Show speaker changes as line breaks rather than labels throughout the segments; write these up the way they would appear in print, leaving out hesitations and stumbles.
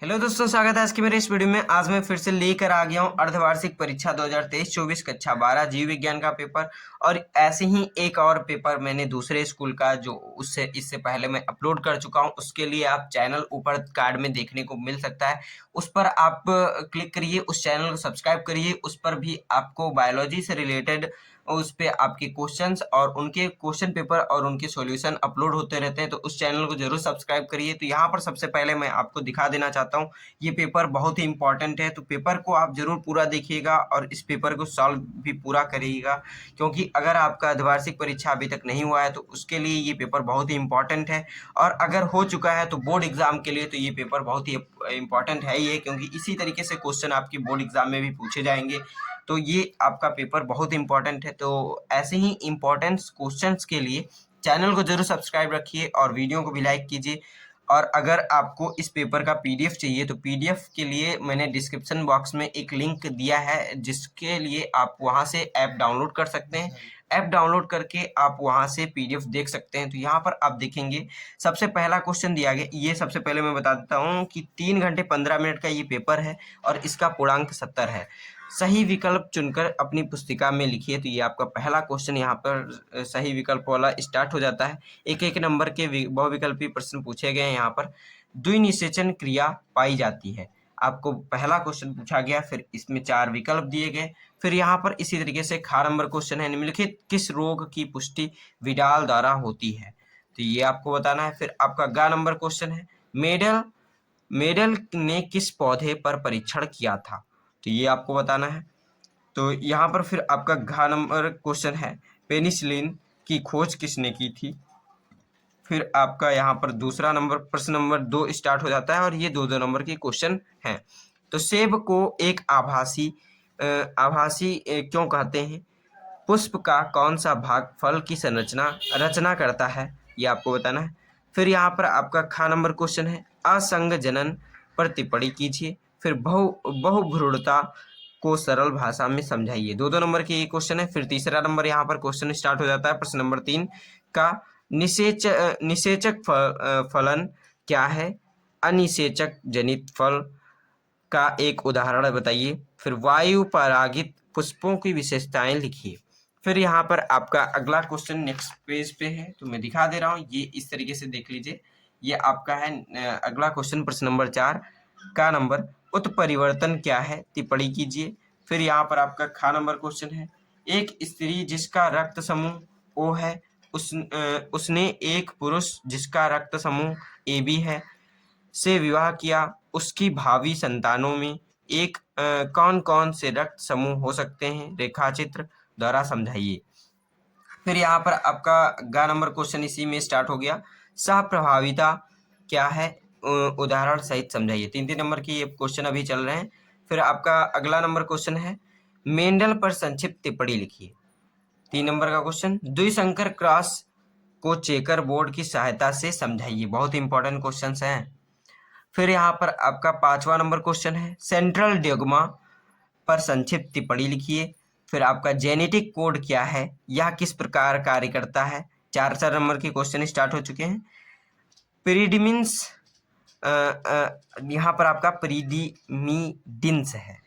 Hello दोस्तों, स्वागत है आज की मेरे इस वीडियो में। आज मैं फिर से लेकर आ गया हूं अर्धवार्षिक परीक्षा 2023-24 कक्षा 12 जीव विज्ञान का पेपर। और ऐसे ही एक और पेपर मैंने दूसरे स्कूल का जो उससे इससे पहले मैं अपलोड कर चुका हूं। उसके लिए आप चैनल ऊपर कार्ड में देखने को मिल सकता है, उस पर आप क्लिक करिए, उस चैनल को सब्सक्राइब करिए। उस पर भी आपको बायोलॉजी से रिलेटेड उस पे आपके क्वेश्चंस और उनके क्वेश्चन पेपर और उनके सॉल्यूशन अपलोड होते रहते हैं, तो उस चैनल को जरूर सब्सक्राइब करिए। तो यहाँ पर सबसे पहले मैं आपको दिखा देना चाहता हूँ, ये पेपर बहुत ही इंपॉर्टेंट है, तो पेपर को आप जरूर पूरा देखिएगा और इस पेपर को सॉल्व भी पूरा करिएगा। क्योंकि अगर आपका अर्धवार्षिक परीक्षा अभी तक नहीं हुआ है तो उसके लिए ये पेपर बहुत ही इंपॉर्टेंट है, और अगर हो चुका है तो बोर्ड एग्जाम के लिए तो ये पेपर बहुत ही इंपॉर्टेंट है ही है, क्योंकि इसी तरीके से क्वेश्चन आपके बोर्ड एग्जाम में भी पूछे जाएंगे। तो ये आपका पेपर बहुत इंपॉर्टेंट है। तो ऐसे ही इंपॉर्टेंट क्वेश्चंस के लिए चैनल को जरूर सब्सक्राइब रखिए और वीडियो को भी लाइक कीजिए। और अगर आपको इस पेपर का पीडीएफ चाहिए तो पीडीएफ के लिए मैंने डिस्क्रिप्शन बॉक्स में एक लिंक दिया है, जिसके लिए आप वहां से ऐप डाउनलोड कर सकते हैं। ऐप डाउनलोड करके आप वहां से पीडीएफ देख सकते हैं। तो यहाँ पर आप देखेंगे सबसे पहला क्वेश्चन दिया गया। ये सबसे पहले मैं बता देता हूँ कि 3 घंटे 15 मिनट का ये पेपर है और इसका पूर्णांक 70 है। सही विकल्प चुनकर अपनी पुस्तिका में लिखिए। तो ये आपका पहला क्वेश्चन यहाँ पर सही विकल्प वाला स्टार्ट हो जाता है। एक एक नंबर के बहुविकल्पी प्रश्न पूछे गए हैं। यहाँ पर द्विनिषेचन क्रिया पाई जाती है, आपको पहला क्वेश्चन पूछा गया। फिर इसमें 4 विकल्प दिए गए। फिर यहाँ पर इसी तरीके से खा नंबर क्वेश्चन है, निम्नलिखित किस रोग की पुष्टि विडाल द्वारा होती है, तो ये आपको बताना है। फिर आपका ग नंबर क्वेश्चन है, मेडल मेडल ने किस पौधे पर परीक्षण किया था, तो ये आपको बताना है। तो यहाँ पर फिर आपका घ नंबर क्वेश्चन है, पेनिसिलिन की खोज किसने की थी। फिर आपका यहाँ पर दूसरा नंबर प्रश्न नंबर 2 स्टार्ट हो जाता है और ये 2-2 नंबर के क्वेश्चन हैं। तो सेब को एक आभासी क्यों कहते हैं, पुष्प का कौन सा भाग फल की रचना करता है, ये आपको बताना है। फिर यहाँ पर आपका खा नंबर क्वेश्चन है, असंग जनन पर टिप्पणी कीजिए। फिर बहुभ्रूणता को सरल भाषा में समझाइए। 2-2 नंबर के ये क्वेश्चन है। फिर तीसरा नंबर यहाँ पर क्वेश्चन स्टार्ट हो जाता है प्रश्न नंबर 3 का, निषेचक फलन क्या है, अनिषेचक जनित फल का एक उदाहरण बताइए। फिर वायु परागित पुष्पों की विशेषताएं लिखिए। फिर यहाँ पर आपका अगला क्वेश्चन नेक्स्ट पेज पे है, तो मैं दिखा दे रहा हूँ, ये इस तरीके से देख लीजिए। ये आपका है अगला क्वेश्चन प्रश्न नंबर 4 का नंबर, उत्परिवर्तन क्या है, टिप्पणी कीजिए। फिर यहाँ पर आपका खा नंबर क्वेश्चन है, एक स्त्री जिसका रक्त समूह ओ है, उसने एक पुरुष जिसका रक्त समूह ए बी है से विवाह किया, उसकी भावी संतानों में एक कौन कौन से रक्त समूह हो सकते हैं, रेखाचित्र द्वारा समझाइए। फिर यहाँ पर आपका ग नंबर क्वेश्चन इसी में स्टार्ट हो गया, सह प्रभाविता क्या है, उदाहरण सहित समझाइए। 3-3 नंबर की ये क्वेश्चन अभी चल रहे हैं। फिर आपका अगला नंबर क्वेश्चन है, मेंडल पर संक्षिप्त टिप्पणी लिखिए। 3 नंबर का क्वेश्चन, द्विसंकर क्रॉस को चेकर बोर्ड की सहायता से समझाइए। बहुत इंपॉर्टेंट क्वेश्चन हैं। फिर यहाँ पर आपका 5वां नंबर क्वेश्चन है, सेंट्रल ड्योग्मा पर संक्षिप्त टिप्पणी लिखिए। फिर आपका जेनेटिक कोड क्या है, यह किस प्रकार कार्य करता है। 4-4 नंबर के क्वेश्चन स्टार्ट हो चुके हैं। पिरिडिमिन्स यहाँ पर आपका पिरिडिमिडिन्स है,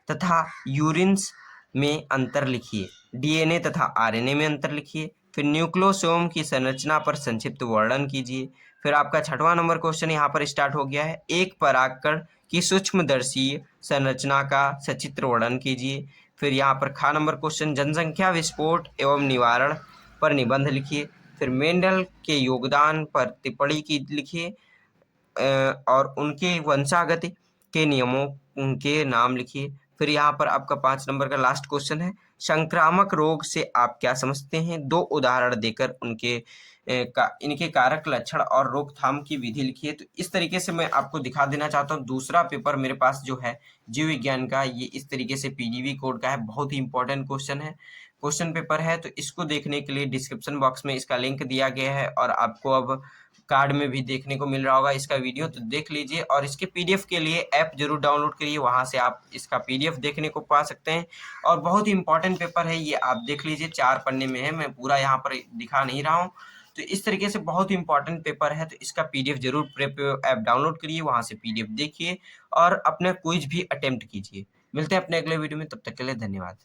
तथा यूरिन्स में अंतर लिखिए। डीएनए तथा आरएनए में अंतर लिखिए। फिर न्यूक्लियोसोम की संरचना पर संक्षिप्त वर्णन कीजिए। फिर आपका 6वां नंबर क्वेश्चन यहाँ पर स्टार्ट हो गया है, एक परागकण की सूक्ष्मदर्शीय संरचना का सचित्र वर्णन कीजिए। फिर यहाँ पर खा नंबर क्वेश्चन, जनसंख्या विस्फोट एवं निवारण पर निबंध लिखिए। फिर मेंडल के योगदान पर टिप्पणी की लिखिए और उनके वंशागति के नियमों उनके नाम लिखिए। फिर यहाँ पर आपका 5 नंबर का लास्ट क्वेश्चन है, संक्रामक रोग से आप क्या समझते हैं, 2 उदाहरण देकर इनके कारक लक्षण और रोकथाम की विधि लिखिए। तो इस तरीके से मैं आपको दिखा देना चाहता हूँ दूसरा पेपर मेरे पास जो है जीव विज्ञान का, ये इस तरीके से पीडीवी कोड का है। बहुत ही इंपॉर्टेंट क्वेश्चन पेपर है। तो इसको देखने के लिए डिस्क्रिप्शन बॉक्स में इसका लिंक दिया गया है और आपको अब कार्ड में भी देखने को मिल रहा होगा इसका वीडियो, तो देख लीजिए। और इसके पीडीएफ के लिए ऐप जरूर डाउनलोड करिए, वहां से आप इसका पीडीएफ देखने को पा सकते हैं। और बहुत ही इंपॉर्टेंट पेपर है ये, आप देख लीजिए। 4 पन्ने में है, मैं पूरा यहाँ पर दिखा नहीं रहा हूँ। तो इस तरीके से बहुत ही इंपॉर्टेंट पेपर है, तो इसका पीडीएफ जरूर प्रेप ऐप डाउनलोड करिए, वहां से पीडीएफ देखिए और अपना क्विज भी अटेम्प्ट कीजिए। मिलते हैं अपने अगले वीडियो में, तब तक के लिए धन्यवाद।